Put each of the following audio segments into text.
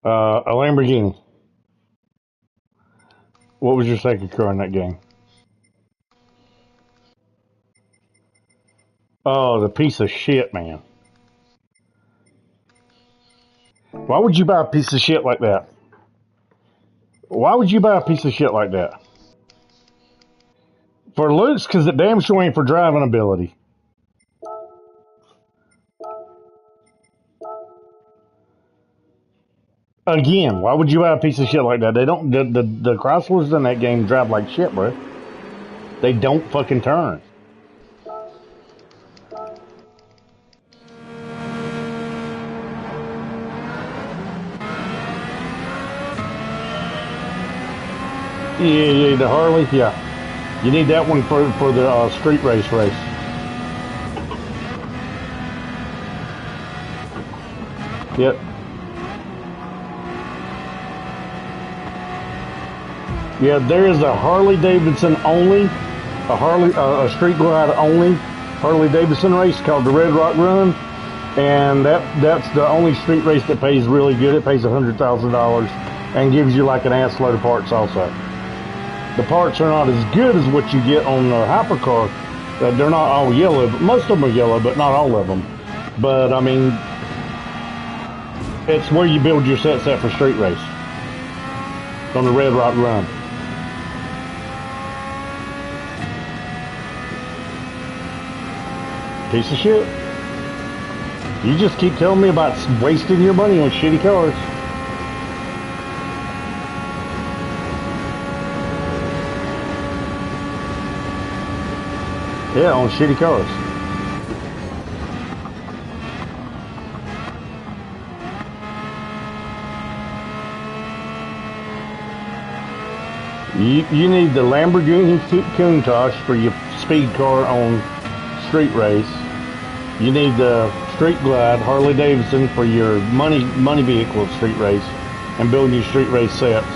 A Lamborghini. What was your second car in that game? Oh, the piece of shit, man. Why would you buy a piece of shit like that? Why would you buy a piece of shit like that? For looks, because it damn sure ain't for driving ability. Again, why would you buy a piece of shit like that? They don't. The Chryslers in that game drive like shit, bro. They don't fucking turn. Yeah, the Harley, yeah. You need that one for the street race. Yep. Yeah, there is a Harley Davidson only, a street glide only Harley Davidson race called the Red Rock Run, and that's the only street race that pays really good. It pays $100,000 and gives you like an ass load of parts also. The parts are not as good as what you get on the hypercar. They're not all yellow, but most of them are yellow, but not all of them. But I mean, it's where you build your set for street race on the Red Rock Run. Piece of shit. You just keep telling me about wasting your money on shitty cars. Yeah, on shitty cars. You need the Lamborghini Countach for your speed car on street race. You need the Street Glide Harley Davidson for your money vehicle street race and building your street race sets.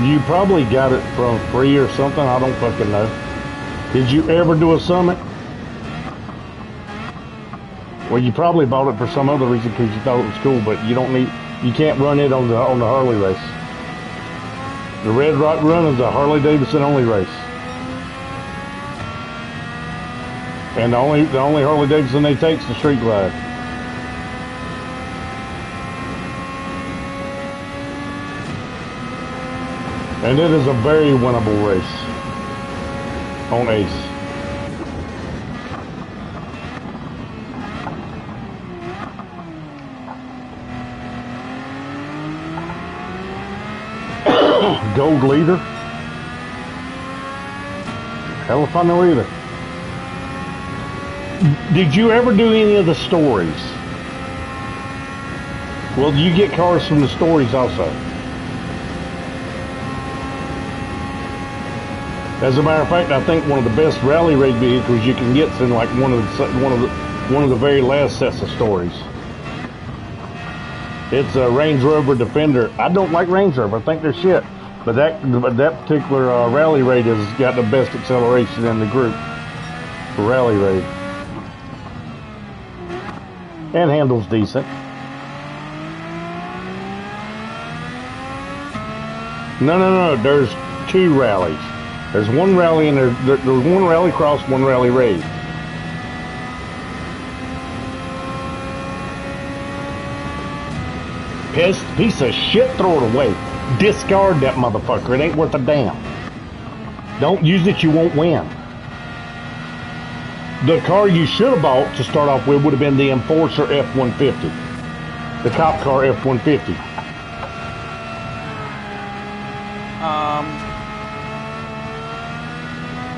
You probably got it from free or something. I don't fucking know. Did you ever do a summit? Well, you probably bought it for some other reason because you thought it was cool, but you can't run it on the Harley race. The Red Rock Run is a Harley Davidson only race. And the only Harley Davidson they take is the Street Glide. And it is a very winnable race on Ace. Gold leader? Hell if I know either. Did you ever do any of the stories? Well, you get cars from the stories also. As a matter of fact, I think one of the best rally raid vehicles you can get is in like one of the very last sets of stories. It's a Range Rover Defender. I don't like Range Rover. I think they're shit. But that particular rally raid has got the best acceleration in the group for rally raid, and handles decent. No. There's two rallies. There's one rally and there's one rally cross, one rally raid. Piece of shit, throw it away. Discard that motherfucker. It ain't worth a damn. Don't use it, you won't win. The car you should have bought to start off with would have been the Enforcer F-150. The cop car F-150.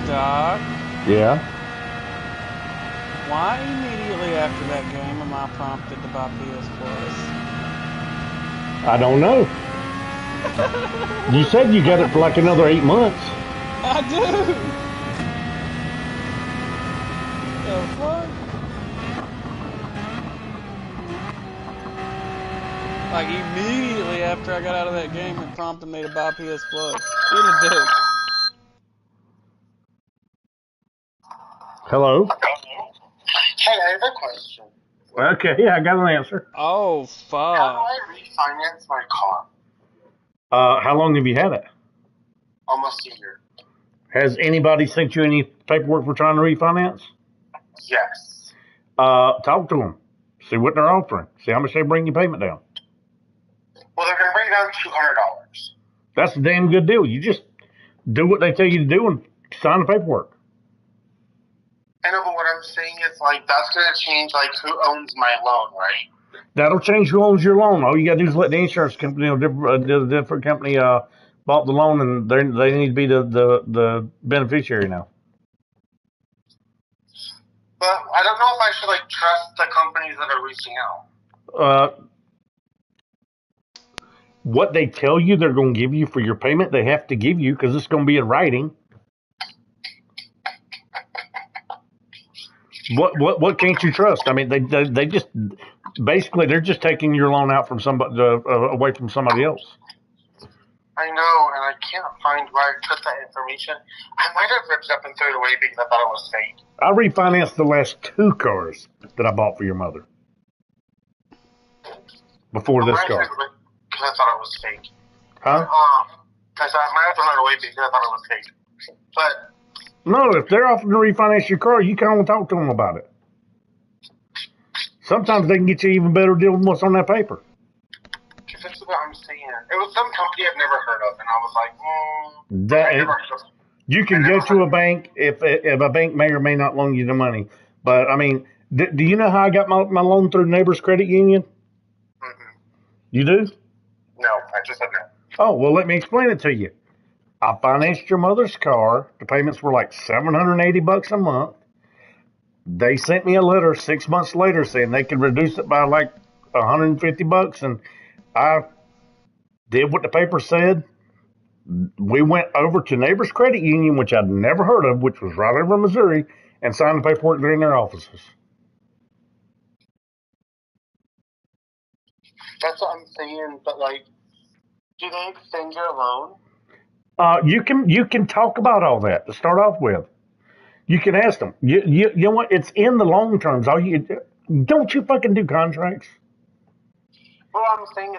Doc? Yeah? Why immediately after that game am I prompted to buy PS Plus? I don't know. You said you got it for like another 8 months. I do! The fuck? Like immediately after I got out of that game, it prompted me to buy PS Plus. Eat a dick. Hello? Hey, I have a question. Okay, yeah, I got an answer. Oh, How do fuck. I refinance my car? How long have you had it? Almost a year. Has anybody sent you any paperwork for trying to refinance? Yes. Talk to them. See what they're offering. See how much they bring your payment down. Well, they're going to bring down $200. That's a damn good deal. You just do what they tell you to do and sign the paperwork. I know, but what I'm saying is, like, that's going to change, like, who owns my loan, right? That'll change who owns your loan. All you got to do is let the insurance company, the different company, bought the loan, and they need to be the beneficiary now. But I don't know if I should, like, trust the companies that are reaching out. What they tell you they're going to give you for your payment, they have to give you because it's going to be in writing. What can't you trust? I mean, they just basically they're just taking your loan out from somebody away from somebody else. I know, and I can't find where I put that information. I might have ripped it up and threw it away because I thought it was fake. I refinanced the last 2 cars that I bought for your mother before this car. Because I thought it was fake. Huh? Because I might have thrown it away because I thought it was fake. But no, if they're offering to refinance your car, you can only talk to them about it. Sometimes they can get you even better deal than what's on that paper. That's what I'm saying. It was some company I've never heard of, and I was like, you can go to a bank if a bank may or may not loan you the money. But, I mean, do you know how I got my loan through Neighbors Credit Union? Mm-hmm. You do? No, I just said no. Oh, well, let me explain it to you. I financed your mother's car. The payments were like $780 a month. They sent me a letter 6 months later saying they could reduce it by like $150, and I did what the paper said. We went over to Neighbors Credit Union, which I'd never heard of, which was right over in Missouri, and signed the paperwork there in their offices. That's what I'm saying, but like, do they extend your loan? You can talk about all that to start off with. You can ask them. You know what? It's in the loan terms. Don't you fucking do contracts? Well, I'm saying,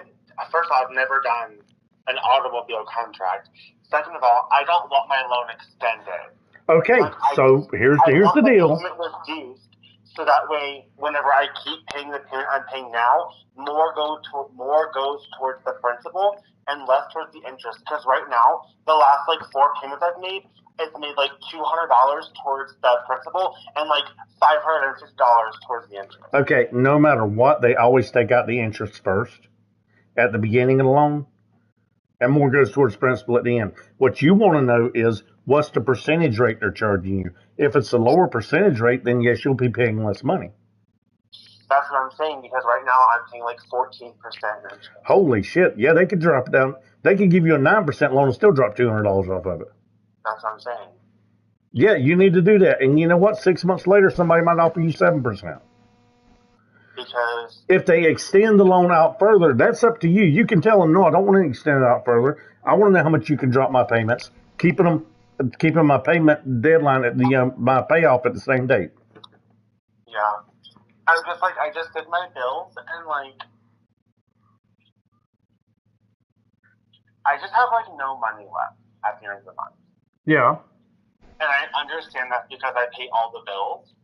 first of all, I've never done an automobile contract. Second of all, I don't want my loan extended. Okay, like, so here's the deal. Payment reduced, so that way, whenever I keep paying the payment I'm paying now, more goes towards the principal and less towards the interest. Because right now, the last like 4 payments I've made, it's made like $200 towards the principal and like $550 towards the interest. Okay, no matter what, they always take out the interest first at the beginning of the loan, and more goes towards principal at the end. What you want to know is what's the percentage rate they're charging you. If it's a lower percentage rate, then yes, you'll be paying less money. That's what I'm saying, because right now I'm paying like 14% interest. Holy shit! Yeah, they could drop it down. They could give you a 9% loan and still drop $200 off of it. That's what I'm saying. Yeah, you need to do that. And you know what? 6 months later, somebody might offer you 7%. Because if they extend the loan out further, that's up to you. You can tell them, no, I don't want to extend it out further. I want to know how much you can drop my payments, keeping my payment deadline at my payoff at the same date. Yeah, I just did my bills, and like, I just have like no money left at the end of the month. Yeah. And I understand that because I pay all the bills,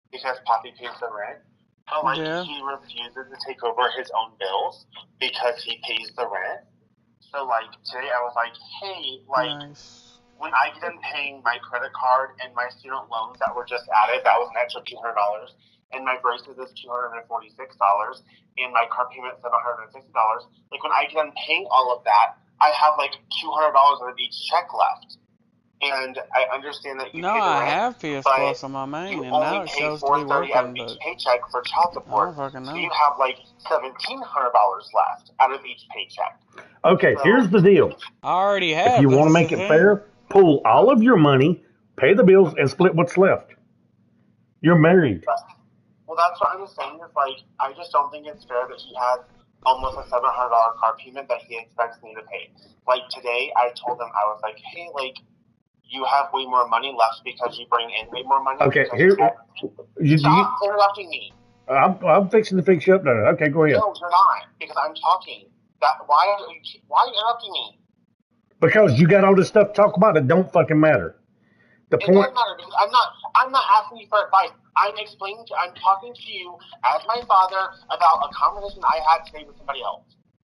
because Poppy pays the rent. But like, he refuses to take over his own bills because he pays the rent. So like, today I was like, hey, like, when I get done paying my credit card and my student loans that were just added, that was an extra $200, and my braces is $246, and my car payment is $760. Like, when I get done paying all of that, I have like $200 out of each check left. And I understand that you pay the rent. No, I have PS Plus on my main, and now it shows to be working, out of each paycheck for child support. I don't fucking know. So you have like $1,700 left out of each paycheck. Okay, here's the deal. I already have. If you want to make it fair, pull all of your money, pay the bills, and split what's left. You're married. Well, that's what I'm saying. Is like, I just don't think it's fair that he has almost a $700 car payment that he expects me to pay. Like, today, I told him, I was like, hey, like, you have way more money left because you bring in way more money. Okay, Stop interrupting me. I'm fixing to fix you up there. Okay, go ahead. No, you're not, because I'm talking. Why are you interrupting me? Because you got all this stuff to talk about that don't fucking matter. It does matter, because I'm not asking you for advice. I'm talking to you as my father about a conversation I had today with somebody else.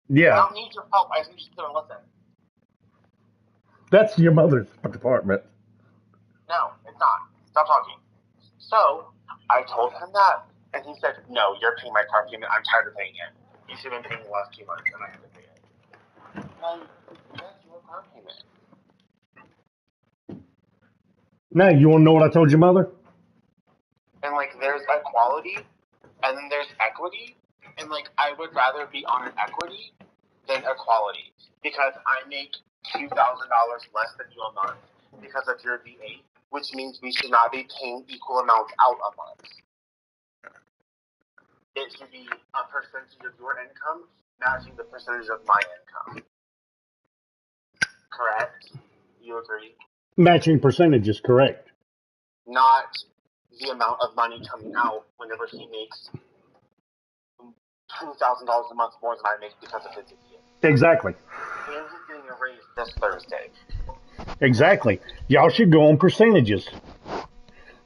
Yeah. I don't need your help. I just need you to sit and listen. That's your mother's department. No, it's not. Stop talking. So, I told him that, and he said, no, you're paying my car payment. I'm tired of paying it. You should have been paying the last 2 months, and I had to pay it. Well, that's your car payment. Now, you want to know what I told your mother? And, like, there's equality, and then there's equity, and, like, I would rather be on an equity than equality, because I make $2,000 less than you a month because of your V8, which means we should not be paying equal amounts out a month. It should be a percentage of your income matching the percentage of my income. Correct? You agree? Matching percentages, correct. Not the amount of money coming out whenever he makes $2,000 a month more than I make because of his idiot. Exactly. And he's getting a raise this Thursday. Exactly. Y'all should go on percentages.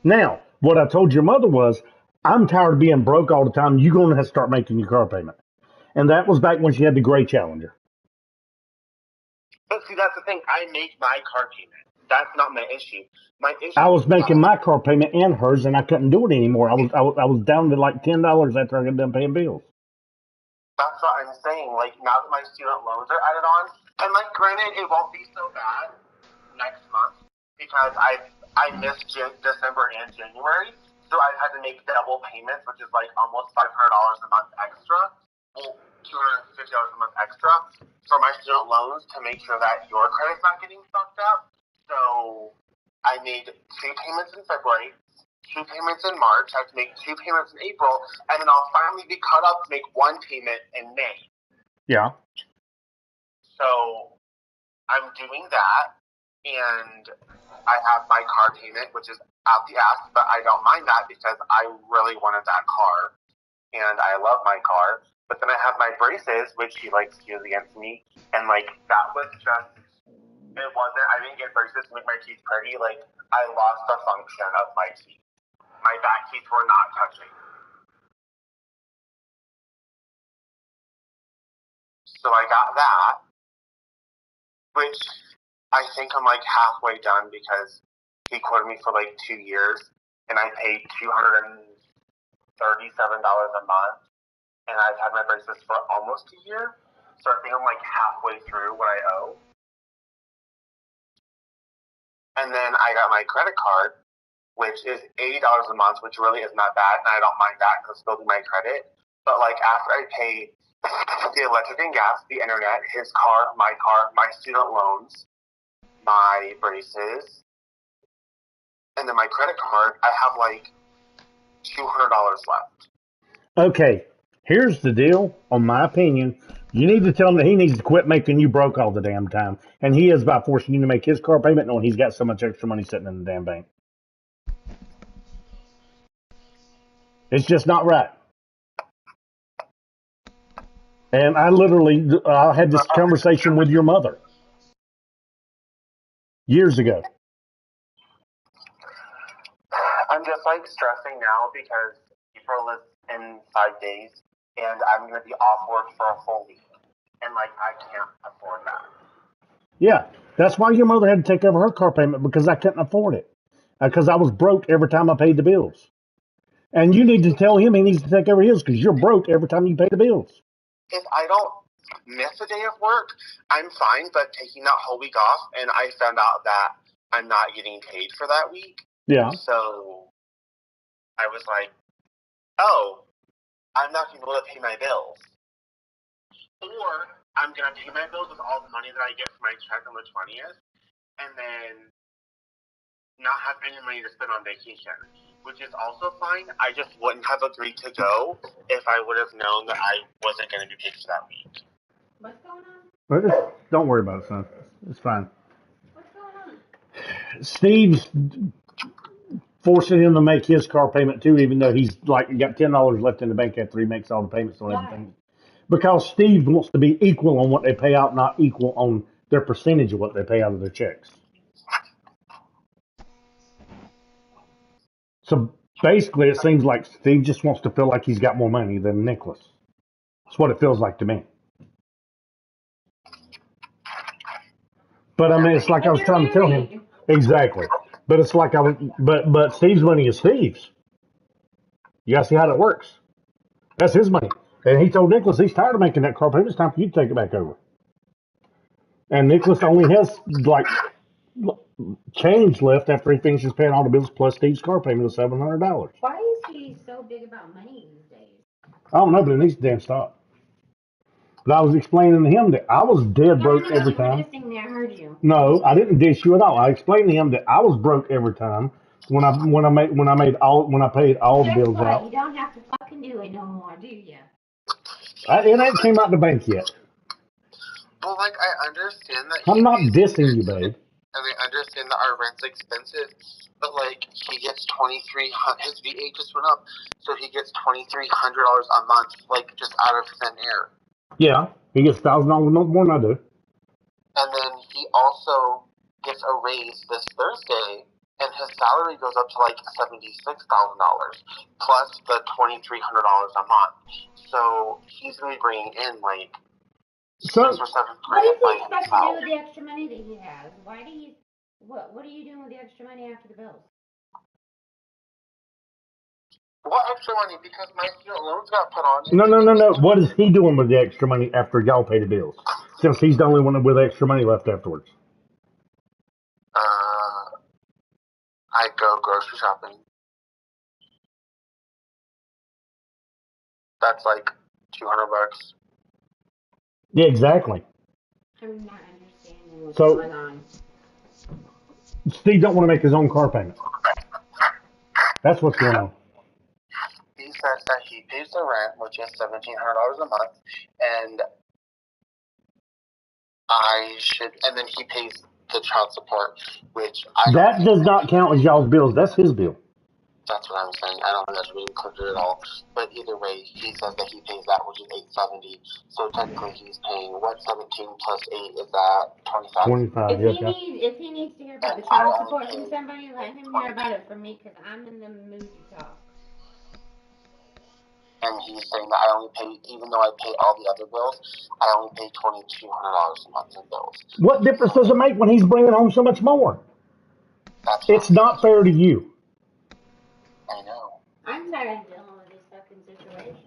Now, what I told your mother was, I'm tired of being broke all the time. You're going to have to start making your car payment. And that was back when she had the gray Challenger. But see, that's the thing. I make my car payment. That's not my issue. My issue. I was making my car payment and hers, and I couldn't do it anymore. I was down to like $10 after I got done paying bills. That's what I'm saying. Like, now that my student loans are added on, and like, granted, it won't be so bad next month because I missed December and January, so I had to make double payments, which is like almost $500 a month extra. Well, $250 a month extra for my student loans to make sure that your credit's not getting fucked up. So I made 2 payments in February, 2 payments in March. I have to make 2 payments in April, and then I'll finally be caught up to make 1 payment in May. Yeah. So I'm doing that, and I have my car payment, which is out the ass, but I don't mind that because I really wanted that car, and I love my car. But then I have my braces, which he likes to use against me, and like that was just, it wasn't, I didn't get braces to make my teeth pretty, like I lost the function of my teeth. My back teeth were not touching. So I got that, which I think I'm like halfway done because he quoted me for like 2 years, and I paid $237 a month. And I've had my braces for almost a year, so I think I'm like halfway through what I owe. And then I got my credit card, which is $80 a month, which really is not bad, and I don't mind that because it's building my credit. But like after I pay the electric and gas, the internet, his car, my student loans, my braces, and then my credit card, I have like $200 left. Okay. Here's the deal, on my opinion. You need to tell him that he needs to quit making you broke all the damn time. And he is by forcing you to make his car payment knowing he's got so much extra money sitting in the damn bank. It's just not right. And I had this conversation with your mother years ago. I'm just like stressing now because April is in 5 days. And I'm going to be off work for a full week. And, like, I can't afford that. Yeah, that's why your mother had to take over her car payment, because I couldn't afford it. Because I was broke every time I paid the bills. And you need to tell him he needs to take over his, because you're broke every time you pay the bills. If I don't miss a day of work, I'm fine, but taking that whole week off, and I found out that I'm not getting paid for that week. Yeah. So I was like, oh, I'm not going to be able to pay my bills. Or I'm going to pay my bills with all the money that I get from my check on the 20th, and then not have any money to spend on vacation, which is also fine. I just wouldn't have agreed to go if I would have known that I wasn't going to be paid for that week. What's going on? Don't worry about it, son. It's fine. What's going on? Steve's forcing him to make his car payment too, even though he's like got $10 left in the bank after he makes all the payments on everything. Because Steve wants to be equal on what they pay out, not equal on their percentage of what they pay out of their checks. So basically, it seems like Steve just wants to feel like he's got more money than Nicholas. That's what it feels like to me. But I mean, it's like I was trying to tell him exactly. But it's like I was, but Steve's money is Steve's. You gotta see how that works. That's his money, and he told Nicholas he's tired of making that car payment. It's time for you to take it back over. And Nicholas only has like change left after he finishes paying all the bills plus Steve's car payment of $700. Why is he so big about money these days? I don't know, but it needs to damn stop. But I was explaining to him that I was dead broke every time. I heard you. No, I didn't dish you at all. I explained to him that I was broke every time when I paid all the Guess bills what? out. You don't have to fucking do it no more, do you? It ain't came out the bank yet. Well, like, I understand that. I'm not dissing you, babe. And I understand that our rent's expensive, but like he gets $2,300. His VA just went up, so he gets $2,300 a month, like just out of thin air. Yeah, he gets $1,000 a month more than I do. And then he also gets a raise this Thursday, and his salary goes up to like $76,000 plus the $2,300 a month. So he's gonna be bringing in like $6 or $7 What does he by expect to do himself. with the extra money that he has? Why do you? What are you doing with the extra money after the bills? What extra money? Because my student loans got put on. No. What is he doing with the extra money after y'all pay the bills? Since he's the only one with extra money left afterwards. I go grocery shopping. That's like $200. Yeah, exactly. I'm not understanding what's So- going on. Steve don't want to make his own car payment. That's what's going on. He says that he pays the rent, which is $1,700 a month, and and then he pays the child support, which That does not count as y'all's bills. That's his bill. That's what I'm saying. I don't think that should be included at all. But either way, he says that he pays that, which is $870. So technically, he's paying what? 17 plus 8 is that 25? 25. If he needs to hear about the child support from somebody, let him hear about it from me because I'm in the mood to talk. And he's saying that I only pay, even though I pay all the other bills, I only pay $2,200 a month in bills. What difference does it make when he's bringing home so much more? It's not fair to you. I know. I'm tired of dealing with this fucking situation.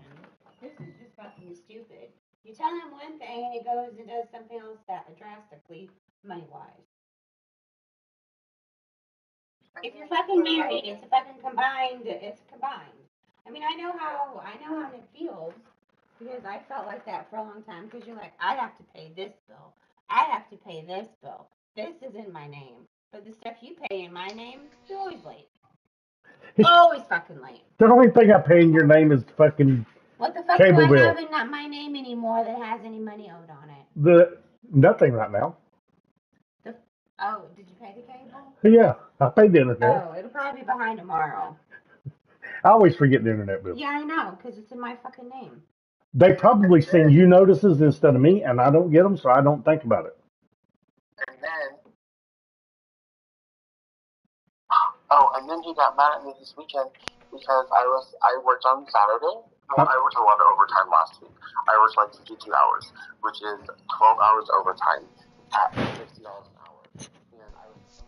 This is just fucking stupid. You tell him one thing and he goes and does something else that drastically money-wise. If you're fucking married, it's a fucking combined. It's combined. I mean, I know how Nick feels because I felt like that for a long time. Because you're like, I have to pay this bill. I have to pay this bill. This is in my name. But the stuff you pay in my name, you're always late. Always fucking late. The only thing I pay in your name is fucking What the fuck cable do I bill. have in not my name anymore that has any money owed on it? Nothing right now. Oh, did you pay the cable? Yeah, I paid the internet. Oh, it'll probably be behind tomorrow. I always forget the internet bill. Yeah, I know, because it's in my fucking name. They probably send you notices instead of me, and I don't get them, so I don't think about it. And then he got mad at me this weekend because I worked on Saturday. Well, I worked a lot of overtime last week. I worked like 52 hours, which is 12 hours overtime at $60 an hour. And I was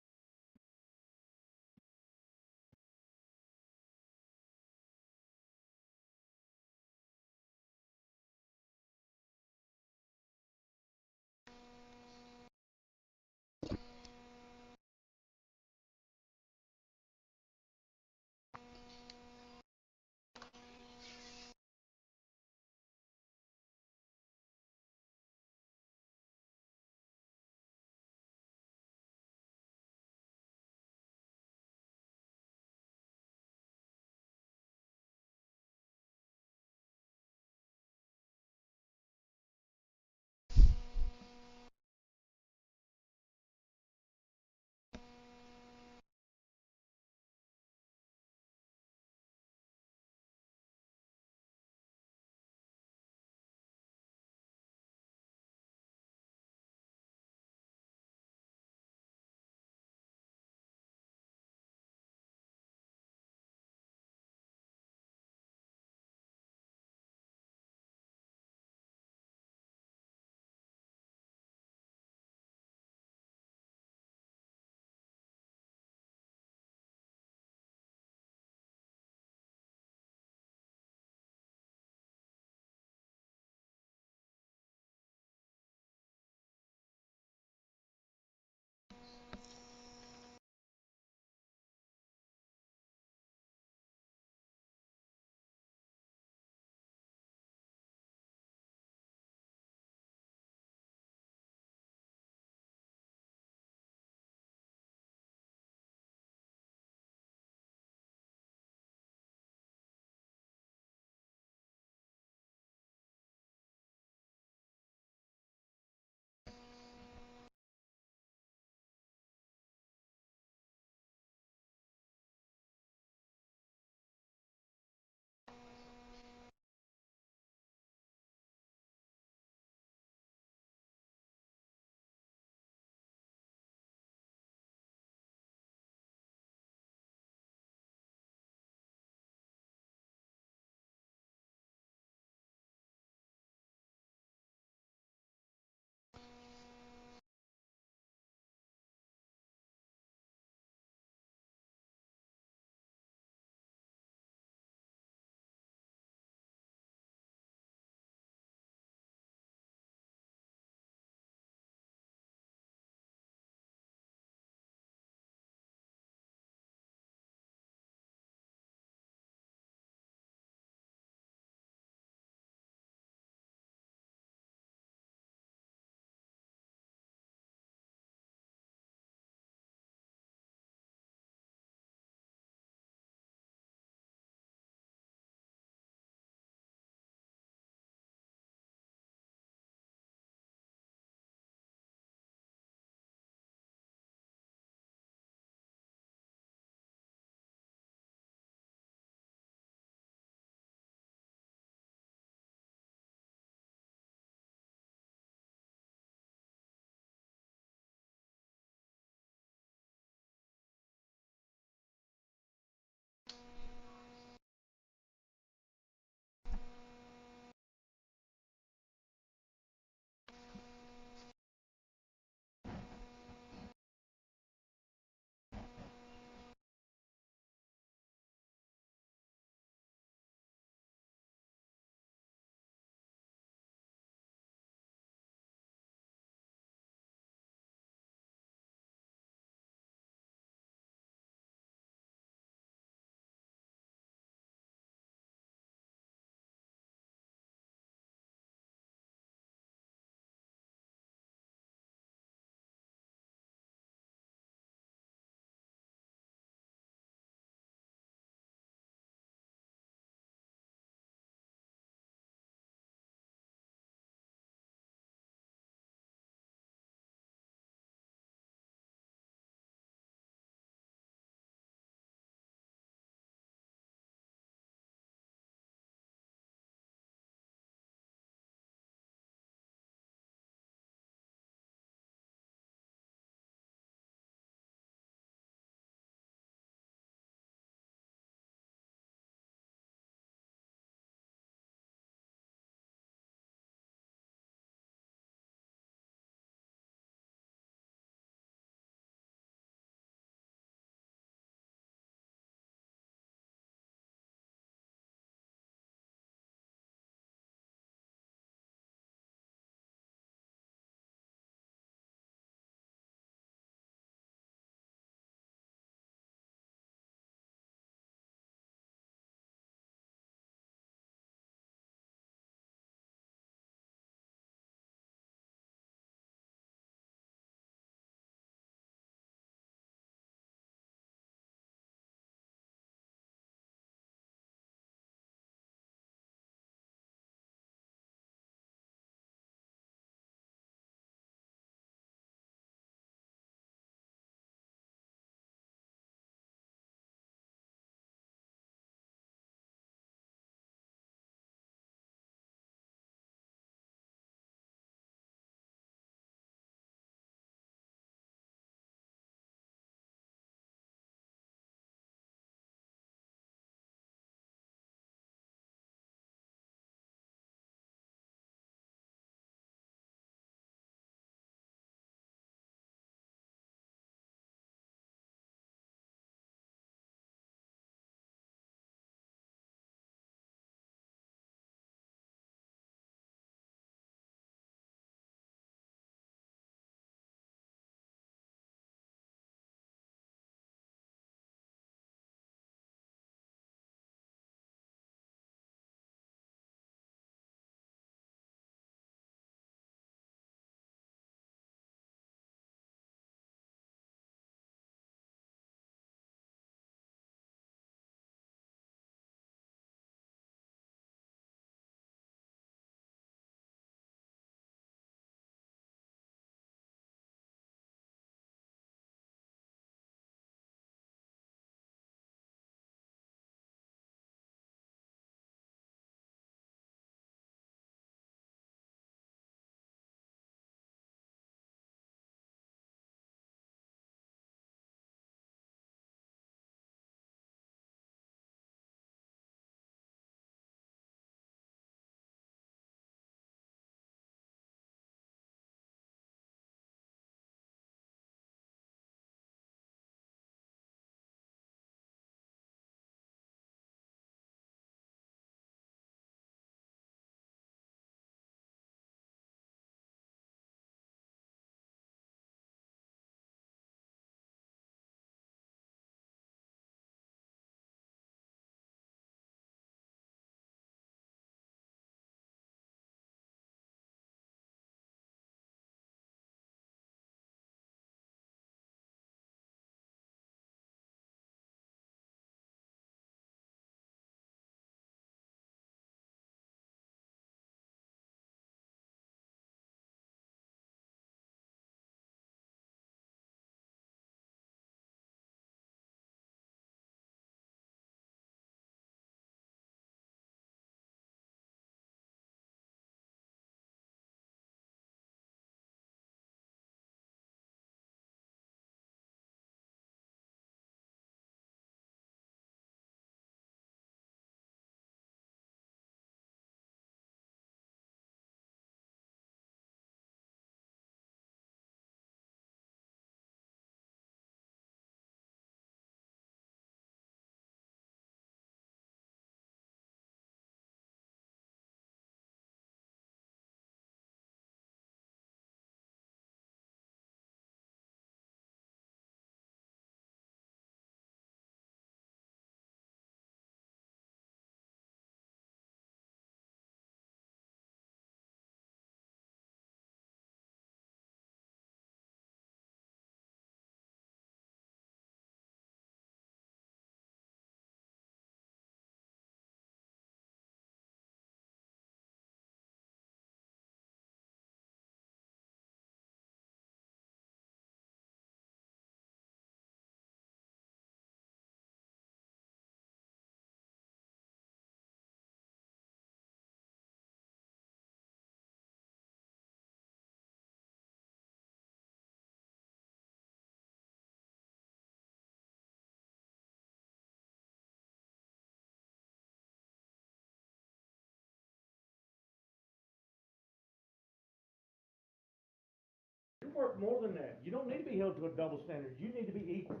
more than that. You don't need to be held to a double standard. You need to be equal.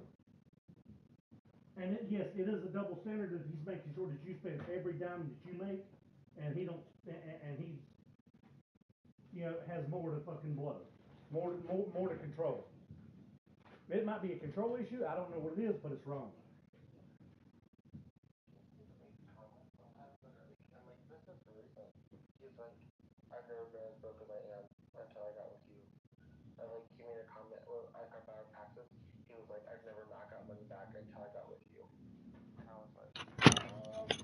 And yes, it is a double standard that he's making sure that you spend every dime that you make, and he don't, and he, has more to fucking blow, more to control. It might be a control issue. I don't know what it is, but it's wrong. I've never been as broke as I am until I got with you. And he made a comment when I got back on taxes. He was like, I've never not got money back until I got with you. And I was like,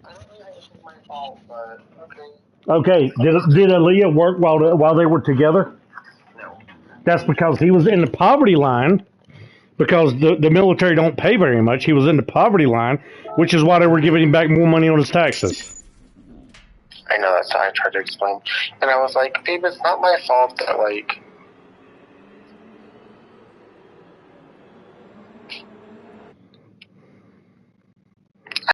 I don't really think it's my fault, but okay. Okay, did Aaliyah work while they were together? No. That's because he was in the poverty line. Because the military don't pay very much. He was in the poverty line, which is why they were giving him back more money on his taxes. I know, that's how I tried to explain. And I was like, babe, it's not my fault that,